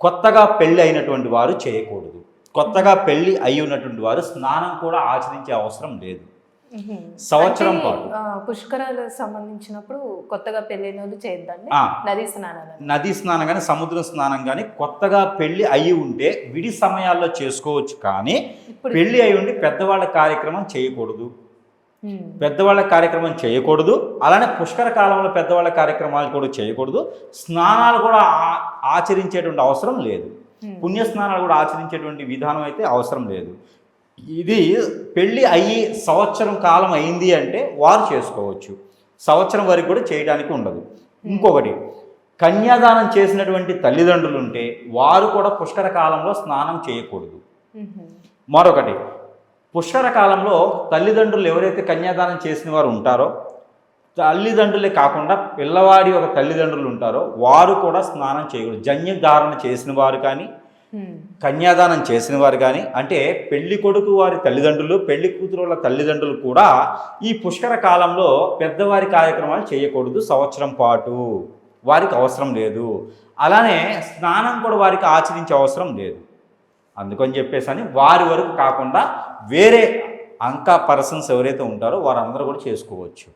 కొత్తగా పెళ్ళి అయినటువంటి వారు చేయకూడదు. కొత్తగా పెళ్ళి అయి ఉన్నటువంటి వారు స్నానం కూడా ఆచరించే అవసరం లేదు. సంవత్సరం పాటు పుష్కరాలకు సంబంధించినప్పుడు కొత్తగా పెళ్ళైన వాళ్ళు చేయొద్దండి. నదీ స్నానం కానీ సముద్ర స్నానం కానీ కొత్తగా పెళ్లి అయి ఉంటే విడి సమయాల్లో చేసుకోవచ్చు, కానీ పెళ్లి అయి ఉండి పెద్దవాళ్ళ కార్యక్రమం చేయకూడదు. పెద్దవాళ్ళ కార్యక్రమం చేయకూడదు. అలానే పుష్కర కాలంలో పెద్దవాళ్ళ కార్యక్రమాలు కూడా చేయకూడదు. స్నానాలు కూడా ఆచరించేటువంటి అవసరం లేదు. పుణ్యస్నానాలు కూడా ఆచరించేటువంటి విధానం అయితే అవసరం లేదు. ఇది పెళ్ళి అయ్యి సంవత్సరం కాలం అయింది అంటే వారు చేసుకోవచ్చు. సంవత్సరం వరకు కూడా చేయడానికి ఉండదు. ఇంకొకటి, కన్యాదానం చేసినటువంటి తల్లిదండ్రులు ఉంటే వారు కూడా పుష్కర కాలంలో స్నానం చేయకూడదు. మరొకటి, పుష్కర కాలంలో తల్లిదండ్రులు ఎవరైతే కన్యాదానం చేసిన వారు ఉంటారో, తల్లిదండ్రులే కాకుండా పిల్లవాడి ఒక తల్లిదండ్రులు ఉంటారో వారు కూడా స్నానం చేయకూడదు. జన్యధారణ చేసిన వారు కానీ కన్యాదానం చేసిన వారు కానీ, అంటే పెళ్లి కొడుకు వారి తల్లిదండ్రులు, పెళ్లి కూతురు వాళ్ళ తల్లిదండ్రులు కూడా ఈ పుష్కర కాలంలో పెద్దవారి కార్యక్రమాలు చేయకూడదు. సంవత్సరం పాటు వారికి అవసరం లేదు. అలానే స్నానం కూడా వారికి ఆచరించే అవసరం లేదు. అందుకని చెప్పేసి వారి వరకు కాకుండా వేరే అంకా పర్సన్స్ ఎవరైతే ఉంటారో వారందరూ కూడా చేసుకోవచ్చు.